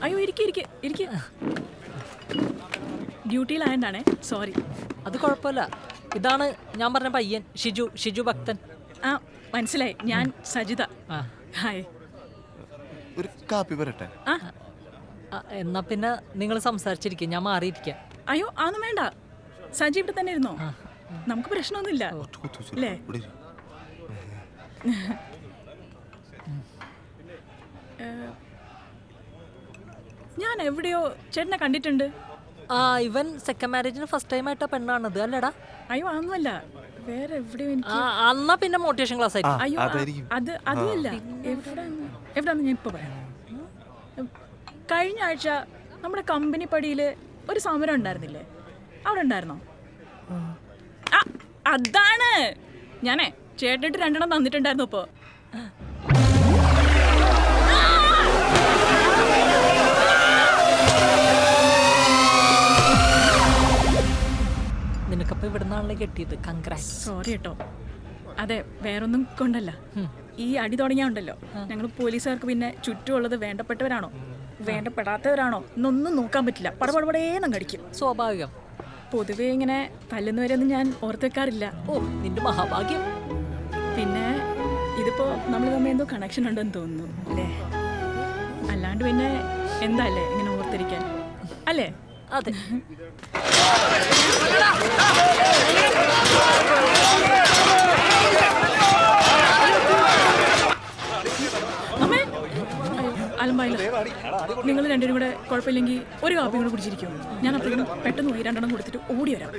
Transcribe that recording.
അയ്യോ ഇരിക്കെ ഡ്യൂട്ടിയിലായതാണേ, സോറി. അത് കുഴപ്പമില്ല. ഇതാണ് ഞാൻ പറഞ്ഞ പയ്യൻ, ഷിജു ഭക്തൻ. ആ മനസ്സിലായി, ഞാൻ സജിത. ഹായ്. ഒരു കാപ്പി പറട്ടെ? എന്നാ പിന്നെ നിങ്ങൾ സംസാരിച്ചിരിക്കും, ഞാൻ മാറിയിരിക്കാം. അയ്യോ അതൊന്നും വേണ്ട, സജി ഇവിടെ തന്നെ ഇരുന്നോ, നമുക്ക് പ്രശ്നമൊന്നുമില്ല അല്ലേ? ഞാൻ എവിടെയോ ചേട്ടനെ കണ്ടിട്ടുണ്ട്. ഇവൻ സെക്കൻഡ് മാരേജിന് ഫസ്റ്റ് ടൈം ആയിട്ടാ പെണ്ണാണത് അല്ലേടാ? അയ്യോ അതൊന്നുമല്ല, വേറെ എവിടെയോ. അന്നാ പിന്നെ മോട്ടിവേഷൻ ക്ലാസ് ആയിട്ട്. അയ്യോ അതുമല്ല, എവിടെയാന്ന് ഞാൻ ഇപ്പൊ പറയാം. കഴിഞ്ഞ ആഴ്ച നമ്മുടെ കമ്പനി പടിയില് ഒരു സമരം ഉണ്ടായിരുന്നില്ലേ, അവിടെ ഉണ്ടായിരുന്നോ? അതാണ് ഞാനേ ചേട്ടനിട്ട് 2 എണ്ണം തന്നിട്ടുണ്ടായിരുന്നു. ഇപ്പോ നിനക്കപ്പോ ഇവിടുന്നാണല്ലേ കിട്ടിയത്. കൺഗ്രാറ്റ്സ്. സോറി കേട്ടോ. അതെ, വേറൊന്നും കൊണ്ടല്ല. ഈ അടി തുടങ്ങിയുണ്ടല്ലോ, ഞങ്ങൾ പോലീസുകാർക്ക് പിന്നെ ചുറ്റുമുള്ളത് വേണ്ടപ്പെട്ടവരാണോ വേണ്ടപ്പെടാത്തവരാണോ എന്നൊന്നും നോക്കാൻ പറ്റില്ല. പടപടപടേന്നും കടിക്കും. സ്വാഭാവികം. പൊതുവെ ഇങ്ങനെ തല്ലുന്നവരെയൊന്നും ഞാൻ ഓർത്ത് വെക്കാറില്ല. ഓ, നിന്റെ മഹാഭാഗ്യം. പിന്നെ ഇതിപ്പോ നമ്മൾ തമ്മിൽ എന്തോ കണക്ഷൻ ഉണ്ടെന്ന് തോന്നുന്നു അല്ലേ? അല്ലാണ്ട് പിന്നെ എന്താ അല്ലേ ഇങ്ങനെ ഓർത്തിരിക്കാൻ അല്ലേ? അതെ. അലമ്പായില്ല. നിങ്ങൾ രണ്ടുപേരും കൂടെ കുഴപ്പമില്ലെങ്കിൽ ഒരു കാപ്പി കൂടെ കുടിച്ചിരിക്കുമോ? ഞാൻ അപ്പോഴും പെട്ടെന്ന് പോയി 2 എണ്ണം കൊടുത്തിട്ട് ഓടി വരാം.